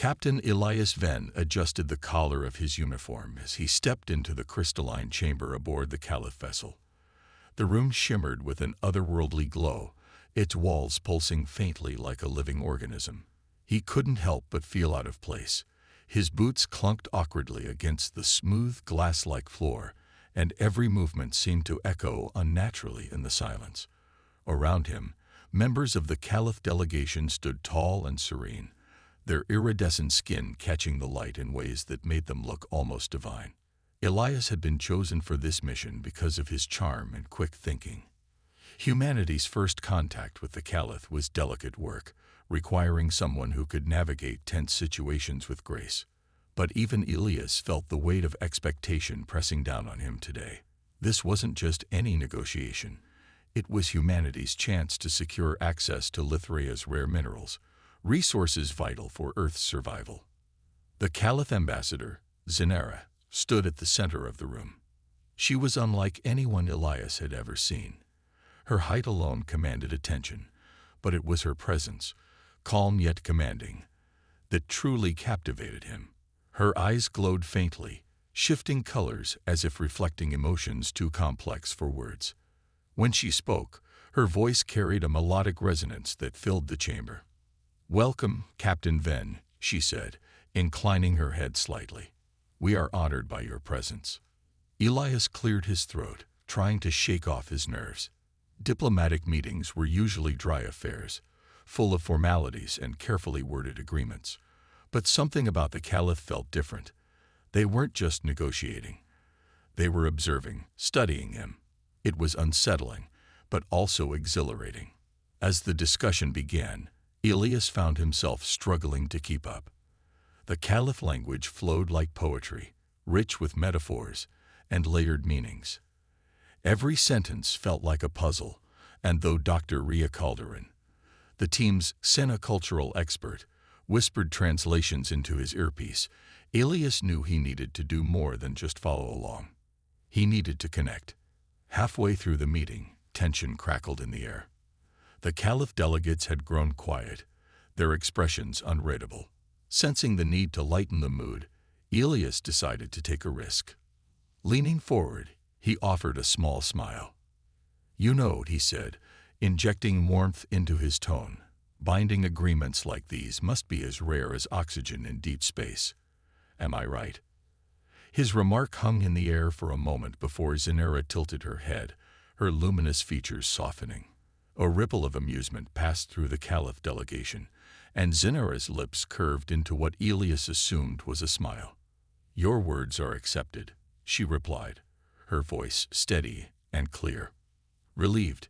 Captain Elias Venn adjusted the collar of his uniform as he stepped into the crystalline chamber aboard the Caliph vessel. The room shimmered with an otherworldly glow, its walls pulsing faintly like a living organism. He couldn't help but feel out of place. His boots clunked awkwardly against the smooth, glass-like floor, and every movement seemed to echo unnaturally in the silence. Around him, members of the Caliph delegation stood tall and serene, their iridescent skin catching the light in ways that made them look almost divine. Elias had been chosen for this mission because of his charm and quick thinking. Humanity's first contact with the Caliph was delicate work, requiring someone who could navigate tense situations with grace. But even Elias felt the weight of expectation pressing down on him today. This wasn't just any negotiation. It was humanity's chance to secure access to Lithuania's rare minerals, resources vital for Earth's survival. The Caliph ambassador, Zinara, stood at the center of the room. She was unlike anyone Elias had ever seen. Her height alone commanded attention, but it was her presence, calm yet commanding, that truly captivated him. Her eyes glowed faintly, shifting colors as if reflecting emotions too complex for words. When she spoke, her voice carried a melodic resonance that filled the chamber. "Welcome, Captain Venn," she said, inclining her head slightly. "We are honored by your presence." Elias cleared his throat, trying to shake off his nerves. Diplomatic meetings were usually dry affairs, full of formalities and carefully worded agreements. But something about the Caliph felt different. They weren't just negotiating. They were observing, studying him. It was unsettling, but also exhilarating. As the discussion began, Elias found himself struggling to keep up. The Caliph language flowed like poetry, rich with metaphors and layered meanings. Every sentence felt like a puzzle, and though Dr. Ria Calderon, the team's cultural expert, whispered translations into his earpiece, Elias knew he needed to do more than just follow along. He needed to connect. Halfway through the meeting, tension crackled in the air. The Caliph delegates had grown quiet, their expressions unreadable. Sensing the need to lighten the mood, Elias decided to take a risk. Leaning forward, he offered a small smile. "You know," he said, injecting warmth into his tone, "binding agreements like these must be as rare as oxygen in deep space. Am I right?" His remark hung in the air for a moment before Zinara tilted her head, her luminous features softening. A ripple of amusement passed through the Caliph delegation, and Zinara's lips curved into what Elias assumed was a smile. "Your words are accepted," she replied, her voice steady and clear. Relieved,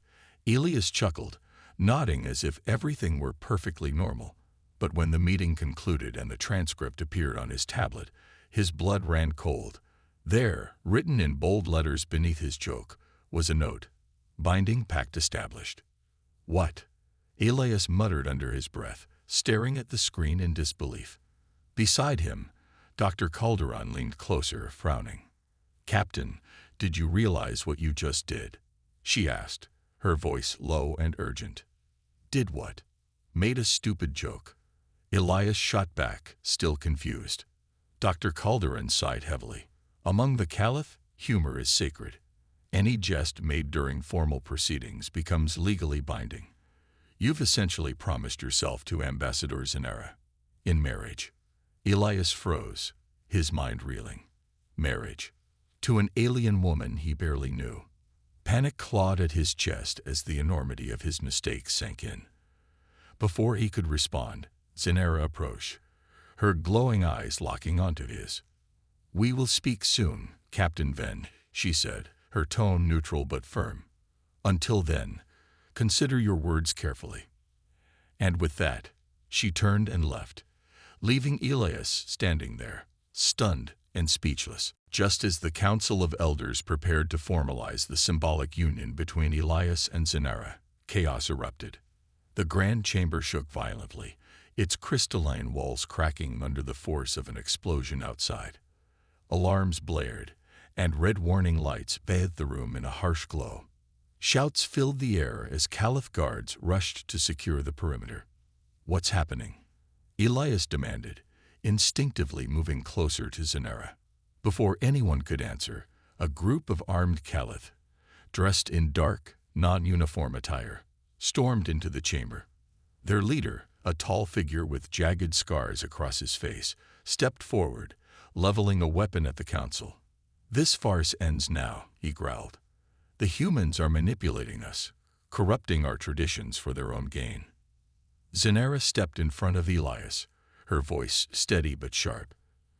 Elias chuckled, nodding as if everything were perfectly normal. But when the meeting concluded and the transcript appeared on his tablet, his blood ran cold. There, written in bold letters beneath his joke, was a note: "Binding pact established." "What?" Elias muttered under his breath, staring at the screen in disbelief. Beside him, Dr. Calderon leaned closer, frowning. "Captain, did you realize what you just did?" she asked, her voice low and urgent. "Did what?" "Made a stupid joke." Elias shot back, still confused. Dr. Calderon sighed heavily. Among the Caliph, humor is sacred. Any jest made during formal proceedings becomes legally binding. You've essentially promised yourself to Ambassador Zinara in marriage. Elias froze, his mind reeling. Marriage. To an alien woman he barely knew. Panic clawed at his chest as the enormity of his mistake sank in. Before he could respond, Zinara approached, her glowing eyes locking onto his. "We will speak soon, Captain Venn," she said, her tone neutral but firm. "Until then, consider your words carefully." And with that, she turned and left, leaving Elias standing there, stunned and speechless. Just as the Council of Elders prepared to formalize the symbolic union between Elias and Zinara, chaos erupted. The grand chamber shook violently, its crystalline walls cracking under the force of an explosion outside. Alarms blared, and red warning lights bathed the room in a harsh glow. Shouts filled the air as Caliph guards rushed to secure the perimeter. "What's happening?" Elias demanded, instinctively moving closer to Zenera. Before anyone could answer, a group of armed Caliph, dressed in dark, non-uniform attire, stormed into the chamber. Their leader, a tall figure with jagged scars across his face, stepped forward, leveling a weapon at the council. "This farce ends now," he growled. "The humans are manipulating us, corrupting our traditions for their own gain." Zenera stepped in front of Elias, her voice steady but sharp.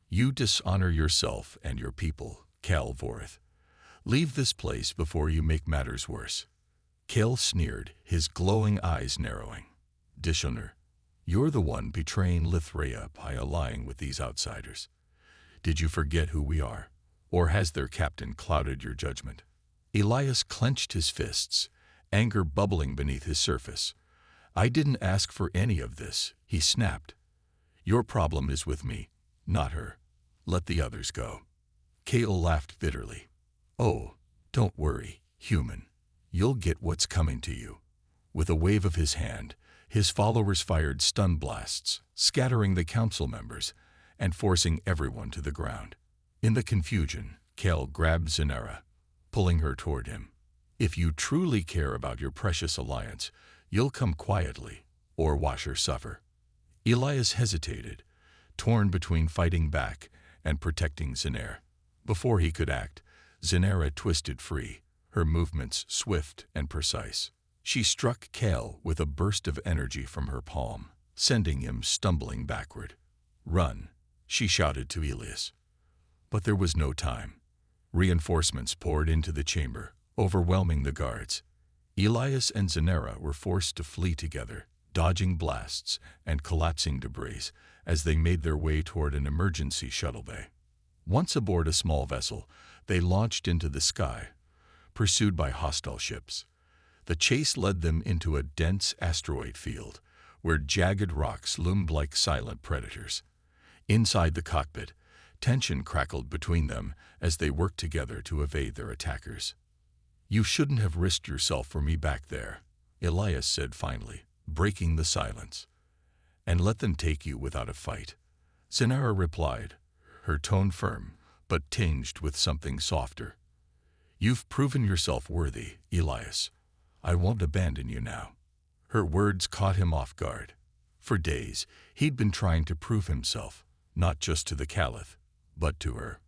"You dishonor yourself and your people, Cal Vorith. Leave this place before you make matters worse." Cal sneered, his glowing eyes narrowing. "Dishonor? You're the one betraying Lithrea by allying with these outsiders. Did you forget who we are? Or has their captain clouded your judgment?" Elias clenched his fists, anger bubbling beneath his surface. "I didn't ask for any of this," he snapped. "Your problem is with me, not her. Let the others go." Cal laughed bitterly. "Oh, don't worry, human. You'll get what's coming to you." With a wave of his hand, his followers fired stun blasts, scattering the council members and forcing everyone to the ground. In the confusion, Cal grabbed Zenera, pulling her toward him. "If you truly care about your precious alliance, you'll come quietly, or watch her suffer." Elias hesitated, torn between fighting back and protecting Zenera. Before he could act, Zenera twisted free, her movements swift and precise. She struck Cal with a burst of energy from her palm, sending him stumbling backward. "Run," she shouted to Elias. But there was no time. Reinforcements poured into the chamber, overwhelming the guards. Elias and Zenera were forced to flee together, dodging blasts and collapsing debris as they made their way toward an emergency shuttle bay. Once aboard a small vessel, they launched into the sky, pursued by hostile ships. The chase led them into a dense asteroid field, where jagged rocks loomed like silent predators. Inside the cockpit, tension crackled between them as they worked together to evade their attackers. "You shouldn't have risked yourself for me back there," Elias said finally, breaking the silence. "And let them take you without a fight." Zenera replied, her tone firm, but tinged with something softer. "You've proven yourself worthy, Elias. I won't abandon you now." Her words caught him off guard. For days, he'd been trying to prove himself, not just to the Caliph, but to her.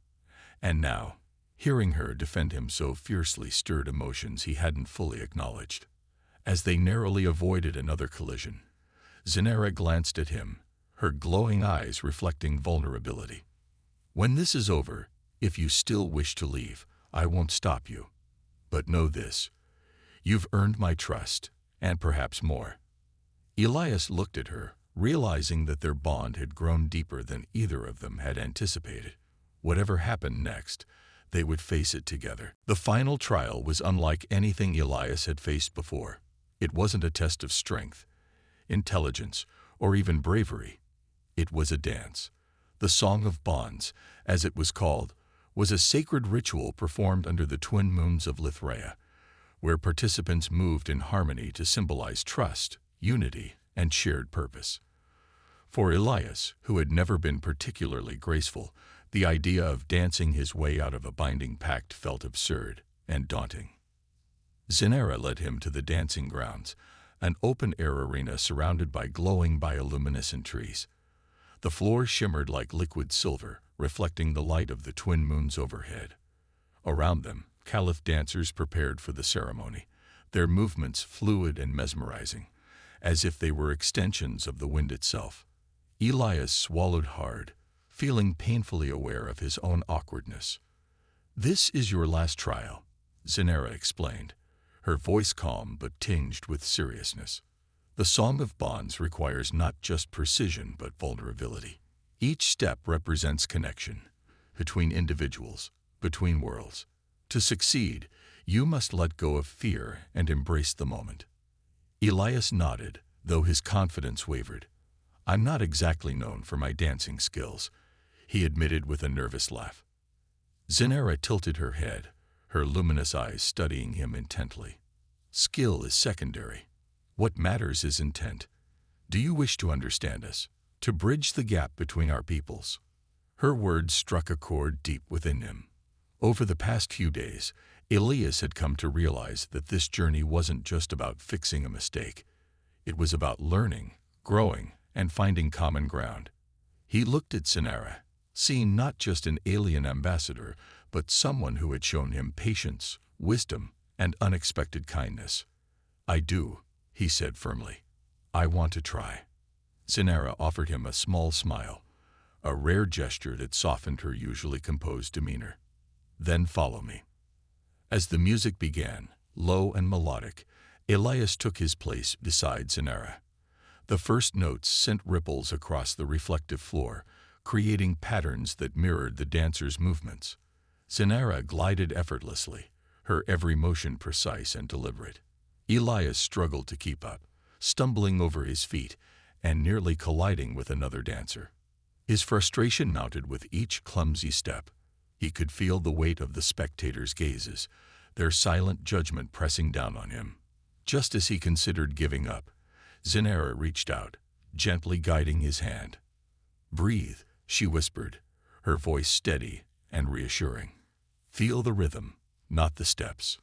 And now, hearing her defend him so fiercely stirred emotions he hadn't fully acknowledged. As they narrowly avoided another collision, Zenera glanced at him, her glowing eyes reflecting vulnerability. "When this is over, if you still wish to leave, I won't stop you. But know this. You've earned my trust, and perhaps more." Elias looked at her, realizing that their bond had grown deeper than either of them had anticipated. Whatever happened next, they would face it together. The final trial was unlike anything Elias had faced before. It wasn't a test of strength, intelligence, or even bravery. It was a dance. The Song of Bonds, as it was called, was a sacred ritual performed under the twin moons of Lithrea, where participants moved in harmony to symbolize trust, unity, and shared purpose. For Elias, who had never been particularly graceful, the idea of dancing his way out of a binding pact felt absurd and daunting. Zenera led him to the dancing grounds, an open-air arena surrounded by glowing bioluminescent trees. The floor shimmered like liquid silver, reflecting the light of the twin moons overhead. Around them, Caliph dancers prepared for the ceremony, their movements fluid and mesmerizing, as if they were extensions of the wind itself. Elias swallowed hard, feeling painfully aware of his own awkwardness. "This is your last trial," Zenera explained, her voice calm but tinged with seriousness. "The Song of Bonds requires not just precision but vulnerability. Each step represents connection, between individuals, between worlds. To succeed, you must let go of fear and embrace the moment." Elias nodded, though his confidence wavered. "I'm not exactly known for my dancing skills," he admitted with a nervous laugh. Zenera tilted her head, her luminous eyes studying him intently. "Skill is secondary. What matters is intent. Do you wish to understand us? to bridge the gap between our peoples. Her words struck a chord deep within him. Over the past few days, Elias had come to realize that this journey wasn't just about fixing a mistake. It was about learning, growing, and finding common ground. He looked at Sinara, seeing not just an alien ambassador, but someone who had shown him patience, wisdom, and unexpected kindness. "I do," he said firmly. "I want to try." Sinara offered him a small smile, a rare gesture that softened her usually composed demeanor. "Then follow me." As the music began, low and melodic, Elias took his place beside Sinara. The first notes sent ripples across the reflective floor, creating patterns that mirrored the dancer's movements. Sinara glided effortlessly, her every motion precise and deliberate. Elias struggled to keep up, stumbling over his feet and nearly colliding with another dancer. His frustration mounted with each clumsy step. He could feel the weight of the spectators' gazes, their silent judgment pressing down on him. Just as he considered giving up, Sinara reached out, gently guiding his hand. "Breathe," she whispered, her voice steady and reassuring. "Feel the rhythm, not the steps."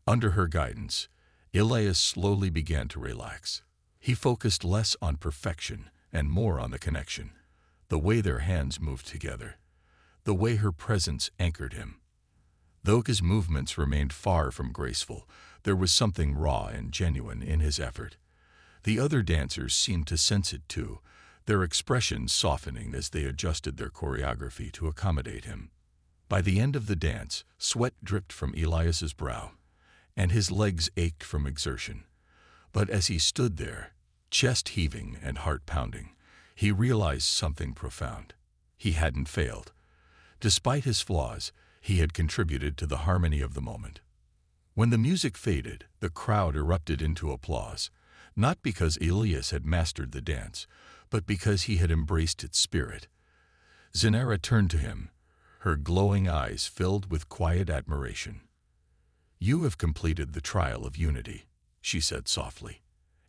Under her guidance, Elias slowly began to relax. He focused less on perfection and more on the connection, the way their hands moved together, the way her presence anchored him. Though his movements remained far from graceful, there was something raw and genuine in his effort. The other dancers seemed to sense it too, their expressions softening as they adjusted their choreography to accommodate him. By the end of the dance, sweat dripped from Elias's brow, and his legs ached from exertion. But as he stood there, chest heaving and heart pounding, he realized something profound. He hadn't failed. Despite his flaws, he had contributed to the harmony of the moment. When the music faded, the crowd erupted into applause, not because Elias had mastered the dance, but because he had embraced its spirit. Sinara turned to him, her glowing eyes filled with quiet admiration. "You have completed the trial of unity," she said softly.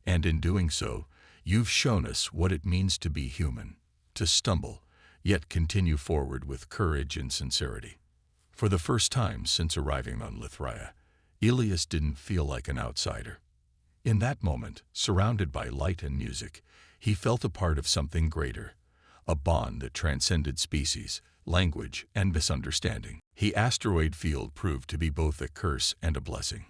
"And in doing so, you've shown us what it means to be human, to stumble, yet continue forward with courage and sincerity." For the first time since arriving on Lithria, Elias didn't feel like an outsider. In that moment, surrounded by light and music, he felt a part of something greater, a bond that transcended species, language, and misunderstanding. The asteroid field proved to be both a curse and a blessing.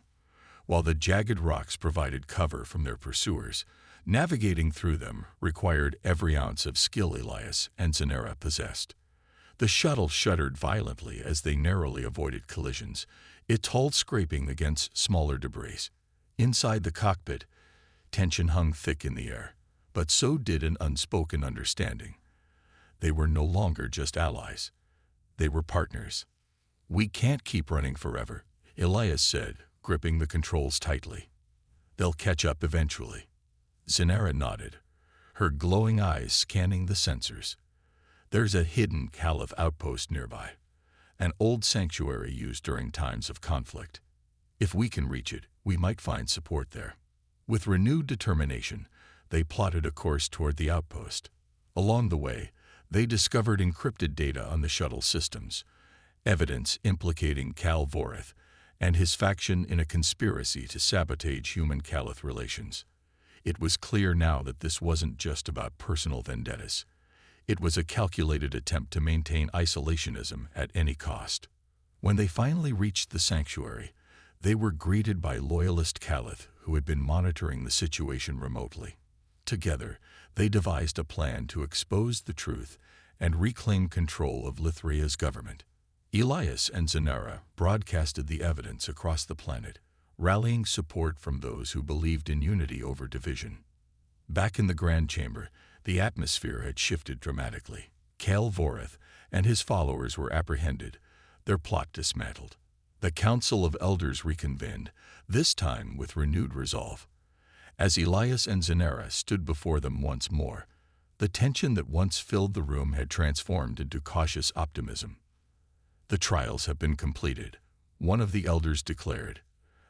While the jagged rocks provided cover from their pursuers, navigating through them required every ounce of skill Elias and Sinara possessed. The shuttle shuddered violently as they narrowly avoided collisions, its hull scraping against smaller debris. Inside the cockpit, tension hung thick in the air, but so did an unspoken understanding. They were no longer just allies. They were partners. "We can't keep running forever," Elias said, gripping the controls tightly. "They'll catch up eventually." Sinara nodded, her glowing eyes scanning the sensors. "There's a hidden Caliph outpost nearby, an old sanctuary used during times of conflict. If we can reach it, we might find support there." With renewed determination, they plotted a course toward the outpost. Along the way, they discovered encrypted data on the shuttle systems, evidence implicating Cal Voreth and his faction in a conspiracy to sabotage human-Caliph relations. It was clear now that this wasn't just about personal vendettas. It was a calculated attempt to maintain isolationism at any cost. When they finally reached the sanctuary, they were greeted by loyalist Caliph who had been monitoring the situation remotely. Together, they devised a plan to expose the truth and reclaim control of Lithria's government. Elias and Sinara broadcasted the evidence across the planet, rallying support from those who believed in unity over division. Back in the Grand Chamber, the atmosphere had shifted dramatically. Cal Voreth and his followers were apprehended, their plot dismantled. The Council of Elders reconvened, this time with renewed resolve. As Elias and Sinara stood before them once more, the tension that once filled the room had transformed into cautious optimism. "The trials have been completed," one of the elders declared,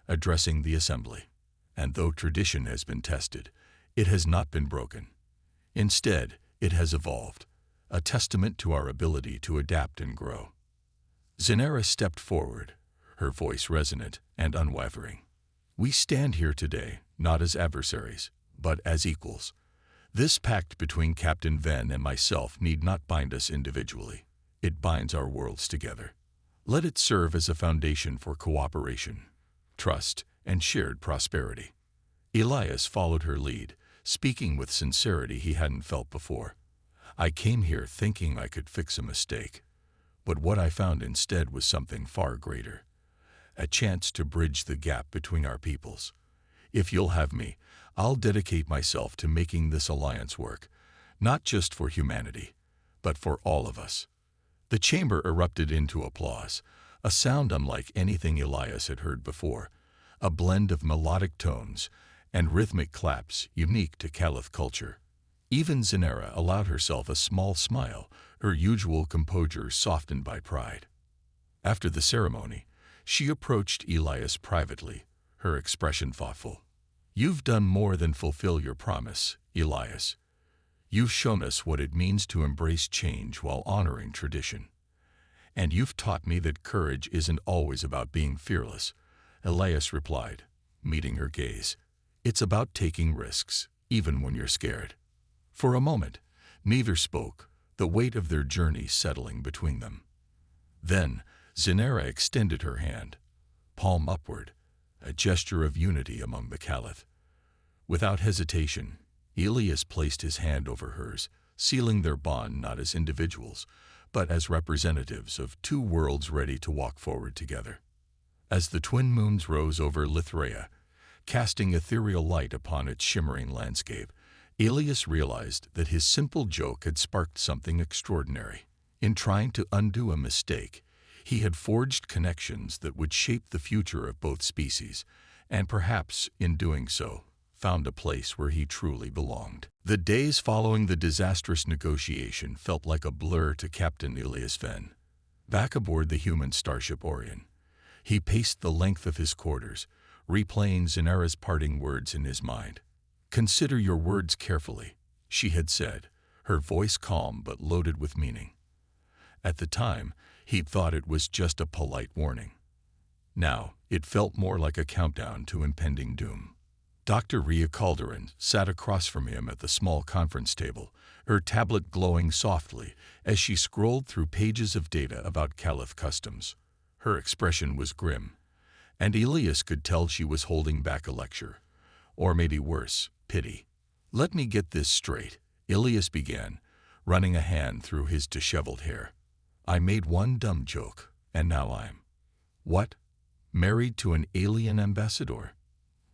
addressing the assembly. "And though tradition has been tested, it has not been broken. Instead, It has evolved, a testament to our ability to adapt and grow. Zenera stepped forward, her voice resonant and unwavering. We stand here today, not as adversaries, but as equals. This pact between Captain Ven and myself need not bind us individually. It binds our worlds together. Let it serve as a foundation for cooperation, trust, and shared prosperity. Elias followed her lead, speaking with sincerity he hadn't felt before. I came here thinking I could fix a mistake, but what I found instead was something far greater. A chance to bridge the gap between our peoples. If you'll have me, I'll dedicate myself to making this alliance work, not just for humanity, but for all of us. The chamber erupted into applause, a sound unlike anything Elias had heard before, a blend of melodic tones and rhythmic claps unique to Caliph culture. Even Zenera allowed herself a small smile, her usual composure softened by pride. After the ceremony, she approached Elias privately, her expression thoughtful. You've done more than fulfill your promise, Elias. You've shown us what it means to embrace change while honoring tradition. And you've taught me that courage isn't always about being fearless, Elias replied, meeting her gaze. It's about taking risks, even when you're scared. For a moment, neither spoke, the weight of their journey settling between them. Then, Zenera extended her hand, palm upward, a gesture of unity among the Caliph. Without hesitation, Elias placed his hand over hers, sealing their bond not as individuals, but as representatives of two worlds ready to walk forward together. As the twin moons rose over Lithrea, casting ethereal light upon its shimmering landscape, Elias realized that his simple joke had sparked something extraordinary. In trying to undo a mistake, he had forged connections that would shape the future of both species, and perhaps, in doing so, found a place where he truly belonged. The days following the disastrous negotiation felt like a blur to Captain Elias Ven. Back aboard the human starship Orion, he paced the length of his quarters, replaying Zenera's parting words in his mind. "Consider your words carefully," she had said, her voice calm but loaded with meaning. At the time, he'd thought it was just a polite warning. Now, it felt more like a countdown to impending doom. Dr. Rhea Calderon sat across from him at the small conference table, her tablet glowing softly as she scrolled through pages of data about Caliph customs. Her expression was grim, and Elias could tell she was holding back a lecture. Or maybe worse, pity. "Let me get this straight," Elias began, running a hand through his disheveled hair. "I made one dumb joke, and now I'm... What? Married to an alien ambassador?"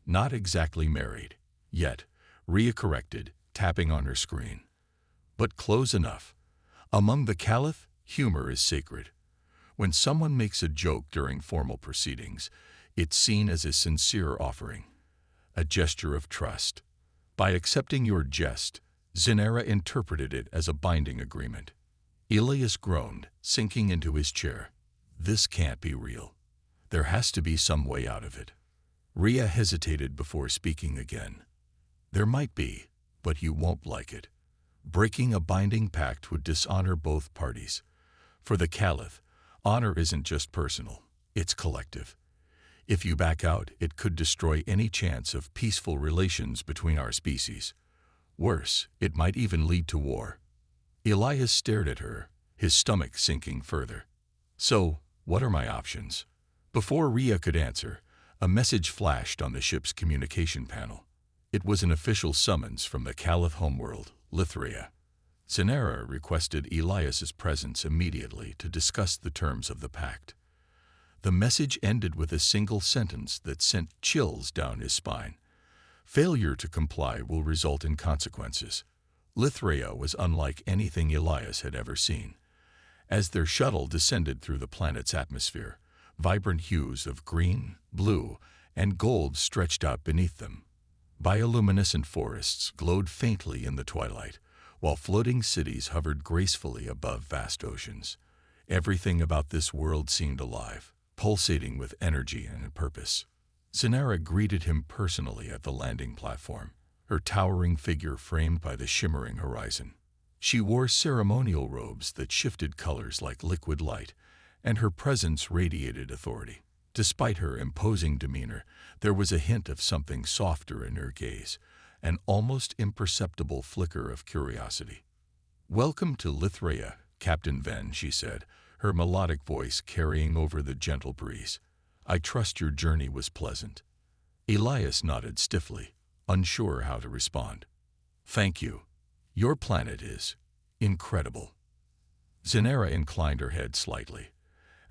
"Not exactly married, yet," Rhea corrected, tapping on her screen. "But close enough. Among the Caliph, humor is sacred. When someone makes a joke during formal proceedings, it's seen as a sincere offering, a gesture of trust. By accepting your jest, Zenera interpreted it as a binding agreement." Elias groaned, sinking into his chair. "This can't be real. There has to be some way out of it." Rhea hesitated before speaking again. "There might be, but you won't like it. Breaking a binding pact would dishonor both parties. For the Caliph, honor isn't just personal, it's collective. If you back out, it could destroy any chance of peaceful relations between our species. Worse, it might even lead to war." Elias stared at her, his stomach sinking further. "So, what are my options?" Before Rhea could answer, a message flashed on the ship's communication panel. It was an official summons from the Caliph homeworld, Lithrea. Zenera requested Elias's presence immediately to discuss the terms of the pact. The message ended with a single sentence that sent chills down his spine. "Failure to comply will result in consequences." Lithrea was unlike anything Elias had ever seen. As their shuttle descended through the planet's atmosphere, vibrant hues of green, blue, and gold stretched out beneath them. Bioluminescent forests glowed faintly in the twilight, while floating cities hovered gracefully above vast oceans. Everything about this world seemed alive, pulsating with energy and purpose. Zenera greeted him personally at the landing platform, her towering figure framed by the shimmering horizon. She wore ceremonial robes that shifted colors like liquid light, and her presence radiated authority. Despite her imposing demeanor, there was a hint of something softer in her gaze, an almost imperceptible flicker of curiosity. "Welcome to Lithuania, Captain Ven," she said, her melodic voice carrying over the gentle breeze. "I trust your journey was pleasant." Elias nodded stiffly, unsure how to respond. "Thank you. Your planet is incredible." Zenara inclined her head slightly,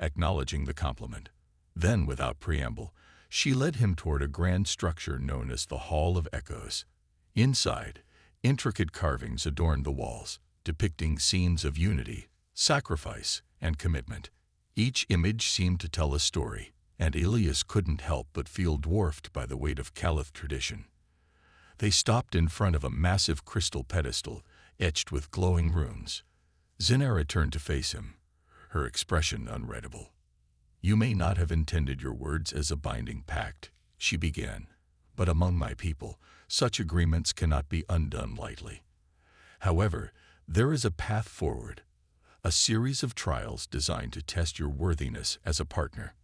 acknowledging the compliment. Then, without preamble, she led him toward a grand structure known as the Hall of Echoes. Inside, intricate carvings adorned the walls, depicting scenes of unity, sacrifice, and commitment. Each image seemed to tell a story, and Elias couldn't help but feel dwarfed by the weight of Caliph tradition. They stopped in front of a massive crystal pedestal etched with glowing runes. Zenara turned to face him, her expression unreadable. "You may not have intended your words as a binding pact," she began, "but among my people, such agreements cannot be undone lightly. However, there is a path forward, a series of trials designed to test your worthiness as a partner.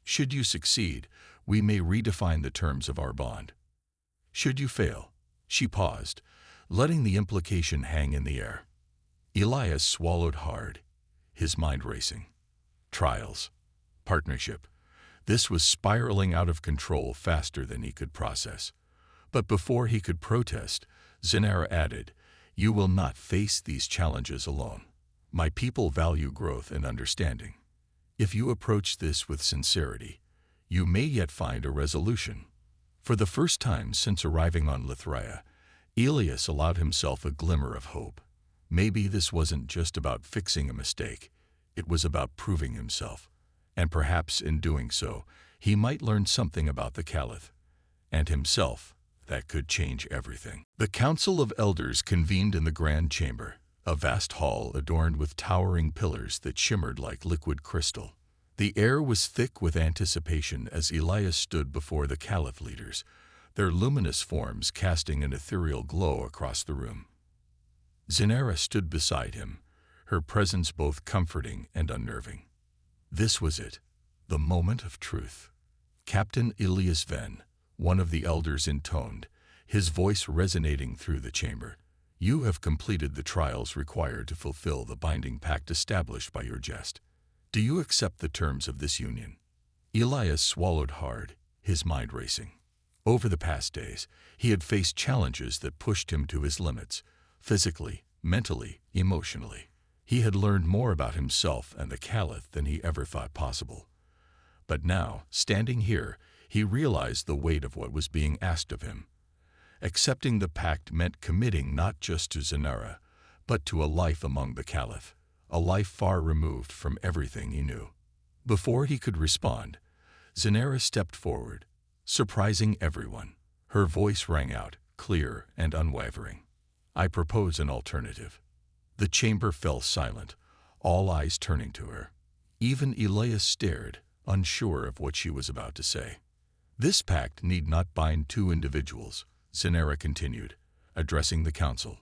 Should you succeed, we may redefine the terms of our bond. Should you fail—" She paused, letting the implication hang in the air. Elias swallowed hard, his mind racing. Trials. Partnership. This was spiraling out of control faster than he could process. But before he could protest, Zenara added, "You will not face these challenges alone. My people value growth and understanding. If you approach this with sincerity, you may yet find a resolution." For the first time since arriving on Lithuania, Elias allowed himself a glimmer of hope. Maybe this wasn't just about fixing a mistake, it was about proving himself. And perhaps in doing so, he might learn something about the Caliph and himself that could change everything. The Council of Elders convened in the Grand Chamber, a vast hall adorned with towering pillars that shimmered like liquid crystal. The air was thick with anticipation as Elias stood before the Caliph leaders, their luminous forms casting an ethereal glow across the room. Zenara stood beside him, her presence both comforting and unnerving. This was it, the moment of truth. Captain Elias Ven, one of the elders, intoned, his voice resonating through the chamber. "You have completed the trials required to fulfill the binding pact established by your jest. Do you accept the terms of this union?" Elias swallowed hard, his mind racing. Over the past days, he had faced challenges that pushed him to his limits, physically, mentally, emotionally. He had learned more about himself and the Caliph than he ever thought possible. But now, standing here, he realized the weight of what was being asked of him. Accepting the pact meant committing not just to Zenara, but to a life among the Caliph, a life far removed from everything he knew. Before he could respond, Zenara stepped forward, surprising everyone. Her voice rang out, clear and unwavering. "I propose an alternative." The chamber fell silent, all eyes turning to her. Even Elias stared, unsure of what she was about to say. "This pact need not bind two individuals," Zenara continued, addressing the council.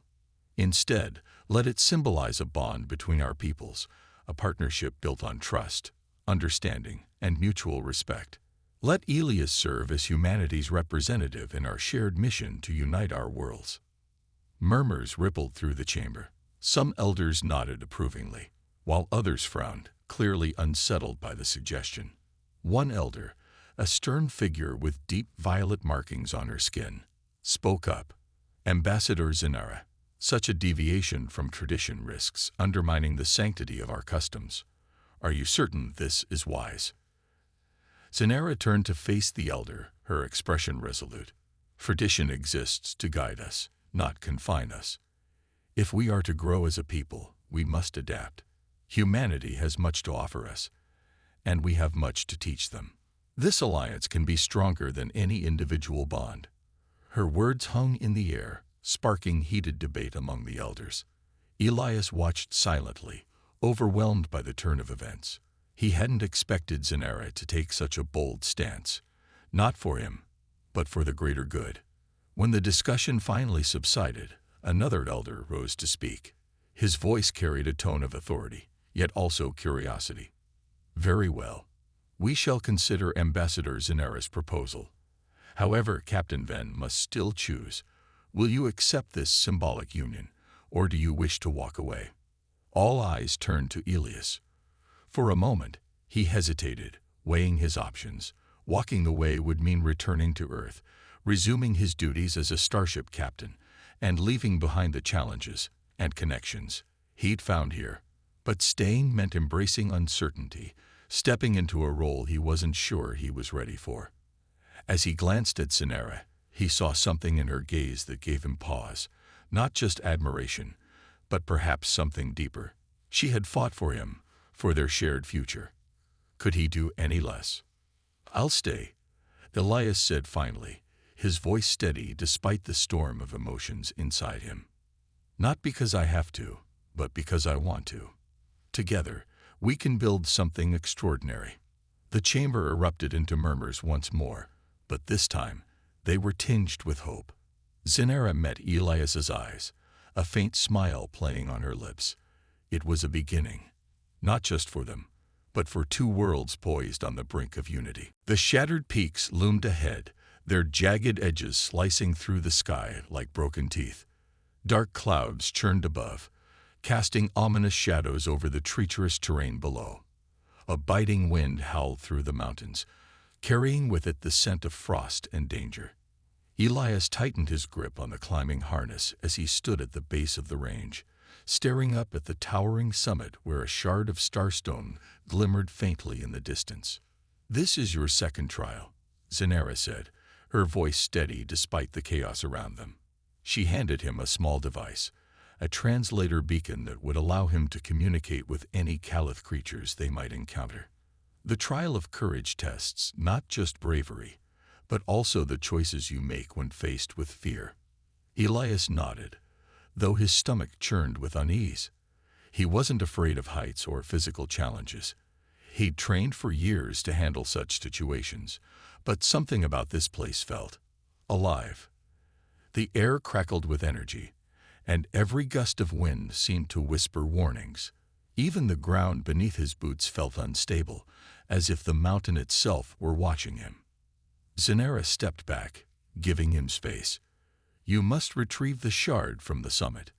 "Instead, let it symbolize a bond between our peoples, a partnership built on trust, understanding, and mutual respect. Let Elias serve as humanity's representative in our shared mission to unite our worlds." Murmurs rippled through the chamber. Some elders nodded approvingly, while others frowned, clearly unsettled by the suggestion. One elder, a stern figure with deep violet markings on her skin, spoke up. "Ambassador Zenara, such a deviation from tradition risks undermining the sanctity of our customs. Are you certain this is wise?" Zenara turned to face the elder, her expression resolute. "Tradition exists to guide us, not confine us. If we are to grow as a people, we must adapt. Humanity has much to offer us, and we have much to teach them. This alliance can be stronger than any individual bond." Her words hung in the air, sparking heated debate among the elders. Elias watched silently, overwhelmed by the turn of events. He hadn't expected Zenara to take such a bold stance, not for him, but for the greater good. When the discussion finally subsided, another elder rose to speak, His voice carried a tone of authority, yet also curiosity. "Very well. We shall consider Ambassador Zanera's proposal. However, Captain Ven must still choose. Will you accept this symbolic union, or do you wish to walk away?" All eyes turned to Elias. For a moment, he hesitated, weighing his options. Walking away would mean returning to Earth, resuming his duties as a starship captain, and leaving behind the challenges and connections he'd found here. But staying meant embracing uncertainty, stepping into a role he wasn't sure he was ready for. As he glanced at Zanera, he saw something in her gaze that gave him pause, not just admiration, but perhaps something deeper. She had fought for him, for their shared future. Could he do any less? "I'll stay," Elias said finally, his voice steady despite the storm of emotions inside him. "Not because I have to, but because I want to. Together, we can build something extraordinary." The chamber erupted into murmurs once more, but this time, they were tinged with hope. Zanera met Elias's eyes, a faint smile playing on her lips. It was a beginning, not just for them, but for two worlds poised on the brink of unity. The shattered peaks loomed ahead, their jagged edges slicing through the sky like broken teeth. Dark clouds churned above, casting ominous shadows over the treacherous terrain below. A biting wind howled through the mountains, carrying with it the scent of frost and danger. Elias tightened his grip on the climbing harness as he stood at the base of the range, staring up at the towering summit where a shard of starstone glimmered faintly in the distance. "This is your second trial," Zanera said, her voice steady despite the chaos around them. She handed him a small device, a translator beacon that would allow him to communicate with any Caliph creatures they might encounter. "The trial of courage tests not just bravery, but also the choices you make when faced with fear." Elias nodded, though his stomach churned with unease. He wasn't afraid of heights or physical challenges. He'd trained for years to handle such situations, but something about this place felt alive. The air crackled with energy, and every gust of wind seemed to whisper warnings. Even the ground beneath his boots felt unstable, as if the mountain itself were watching him. Zanera stepped back, giving him space. "You must retrieve the shard from the summit.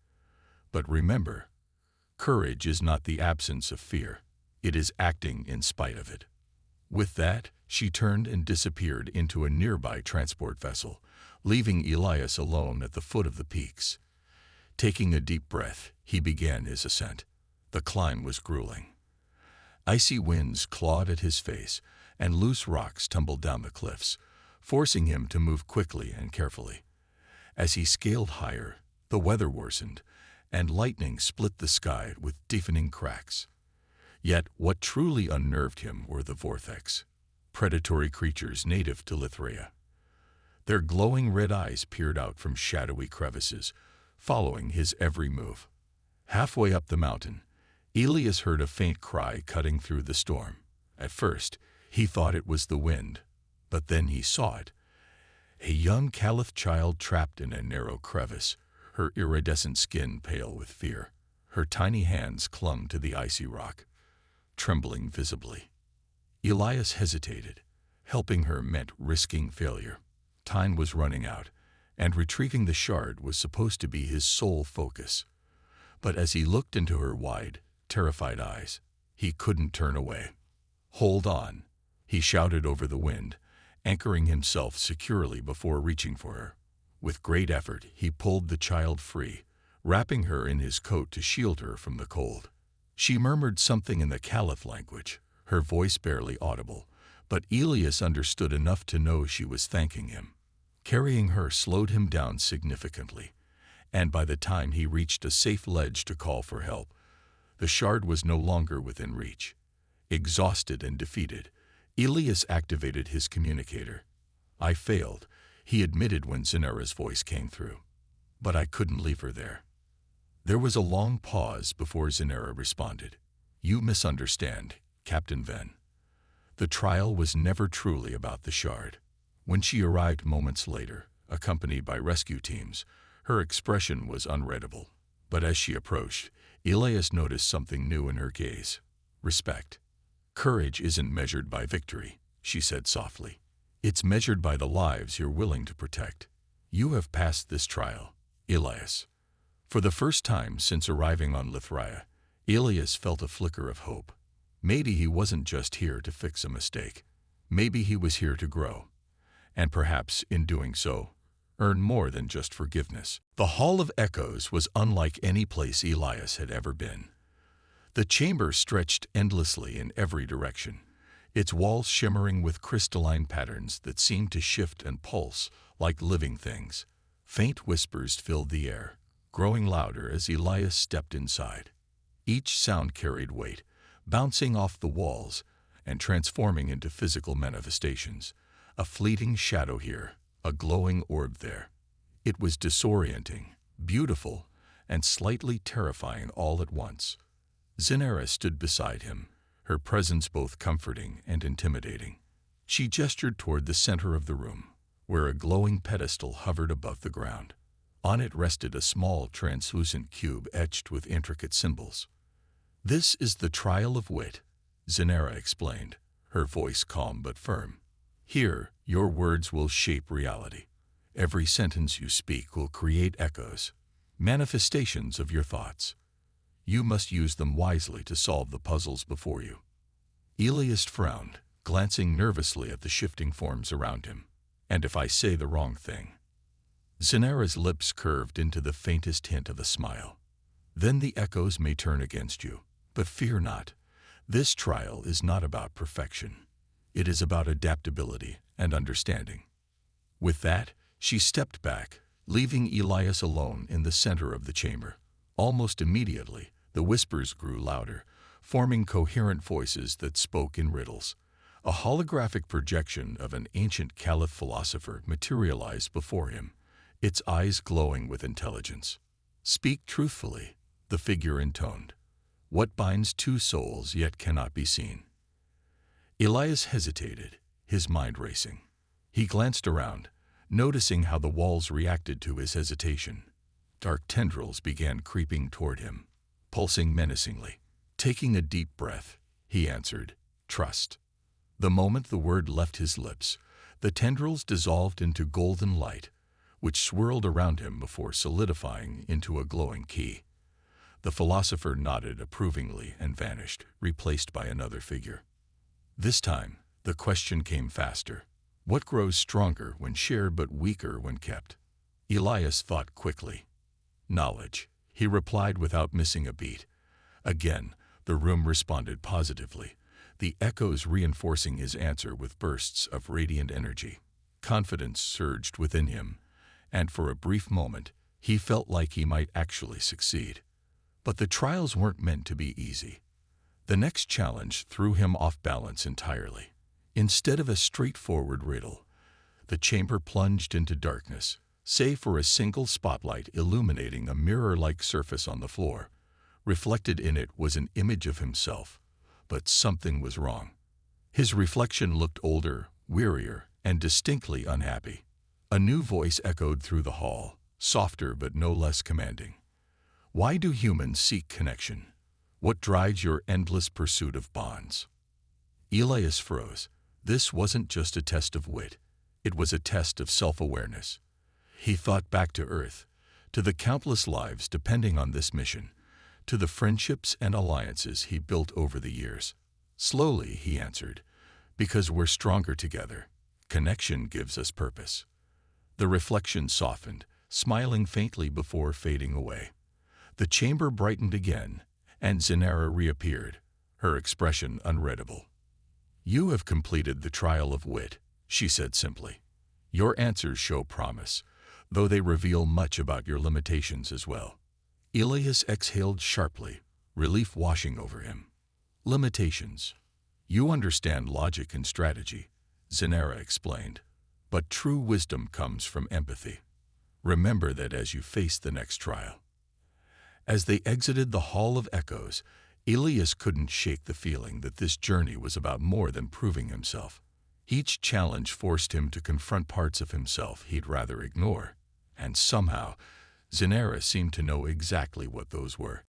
But remember, courage is not the absence of fear. It is acting in spite of it." With that, she turned and disappeared into a nearby transport vessel, leaving Elias alone at the foot of the peaks. Taking a deep breath, he began his ascent. The climb was grueling. Icy winds clawed at his face, and loose rocks tumbled down the cliffs, forcing him to move quickly and carefully. As he scaled higher, the weather worsened, and lightning split the sky with deafening cracks. Yet what truly unnerved him were the vortex, predatory creatures native to Lythria. Their glowing red eyes peered out from shadowy crevices, following his every move. Halfway up the mountain, Elias heard a faint cry cutting through the storm. At first, he thought it was the wind, but then he saw it. A young Caliph child trapped in a narrow crevice, her iridescent skin pale with fear. Her tiny hands clung to the icy rock, trembling visibly. Elias hesitated. Helping her meant risking failure. Time was running out, and retrieving the shard was supposed to be his sole focus. But as he looked into her wide, terrified eyes, he couldn't turn away. "Hold on," he shouted over the wind, anchoring himself securely before reaching for her. With great effort, he pulled the child free, wrapping her in his coat to shield her from the cold. She murmured something in the Caliph language, her voice barely audible, but Elias understood enough to know she was thanking him. Carrying her slowed him down significantly, and by the time he reached a safe ledge to call for help, the shard was no longer within reach. Exhausted and defeated, Elias activated his communicator. "I failed," he admitted when Zanera's voice came through. "But I couldn't leave her there." There was a long pause before Zanera responded. "You misunderstand, Captain Ven. The trial was never truly about the shard." When she arrived moments later, accompanied by rescue teams, her expression was unreadable. But as she approached, Elias noticed something new in her gaze. Respect. Courage isn't measured by victory, she said softly. It's measured by the lives you're willing to protect. You have passed this trial, Elias. For the first time since arriving on Lithria, Elias felt a flicker of hope. Maybe he wasn't just here to fix a mistake. Maybe he was here to grow. And perhaps, in doing so, earn more than just forgiveness. The Hall of Echoes was unlike any place Elias had ever been. The chamber stretched endlessly in every direction, its walls shimmering with crystalline patterns that seemed to shift and pulse like living things. Faint whispers filled the air, growing louder as Elias stepped inside. Each sound carried weight, bouncing off the walls and transforming into physical manifestations. A fleeting shadow here, a glowing orb there. It was disorienting, beautiful, and slightly terrifying all at once. Zinera stood beside him, her presence both comforting and intimidating. She gestured toward the center of the room, where a glowing pedestal hovered above the ground. On it rested a small, translucent cube etched with intricate symbols. "This is the trial of wit," Zinera explained, her voice calm but firm. "Here, your words will shape reality. Every sentence you speak will create echoes, manifestations of your thoughts. You must use them wisely to solve the puzzles before you." Elias frowned, glancing nervously at the shifting forms around him. "And if I say the wrong thing?" Zinera's lips curved into the faintest hint of a smile. "Then the echoes may turn against you. But fear not. This trial is not about perfection. It is about adaptability and understanding." With that, she stepped back, leaving Elias alone in the center of the chamber. Almost immediately, the whispers grew louder, forming coherent voices that spoke in riddles. A holographic projection of an ancient Caliph philosopher materialized before him, its eyes glowing with intelligence. "Speak truthfully," the figure intoned. "What binds two souls yet cannot be seen?" Elias hesitated, his mind racing. He glanced around, noticing how the walls reacted to his hesitation. Dark tendrils began creeping toward him, pulsing menacingly. Taking a deep breath, he answered, "Trust." The moment the word left his lips, the tendrils dissolved into golden light, which swirled around him before solidifying into a glowing key. The philosopher nodded approvingly and vanished, replaced by another figure. This time, the question came faster. What grows stronger when shared but weaker when kept? Elias thought quickly. "Knowledge," he replied without missing a beat. Again, the room responded positively, the echoes reinforcing his answer with bursts of radiant energy. Confidence surged within him, and for a brief moment, he felt like he might actually succeed. But the trials weren't meant to be easy. The next challenge threw him off balance entirely. Instead of a straightforward riddle, the chamber plunged into darkness, save for a single spotlight illuminating a mirror-like surface on the floor. Reflected in it was an image of himself, but something was wrong. His reflection looked older, wearier, and distinctly unhappy. A new voice echoed through the hall, softer but no less commanding. "Why do humans seek connection? What drives your endless pursuit of bonds?" Elias froze. This wasn't just a test of wit. It was a test of self-awareness. He thought back to Earth, to the countless lives depending on this mission, to the friendships and alliances he built over the years. Slowly, he answered, "Because we're stronger together. Connection gives us purpose." The reflection softened, smiling faintly before fading away. The chamber brightened again, and Zinera reappeared, her expression unreadable. "You have completed the trial of wit," she said simply. "Your answers show promise, though they reveal much about your limitations as well." Elias exhaled sharply, relief washing over him. "Limitations. You understand logic and strategy," Zinera explained. "But true wisdom comes from empathy. Remember that as you face the next trial." As they exited the Hall of Echoes, Elias couldn't shake the feeling that this journey was about more than proving himself. Each challenge forced him to confront parts of himself he'd rather ignore, and somehow, Zinera seemed to know exactly what those were.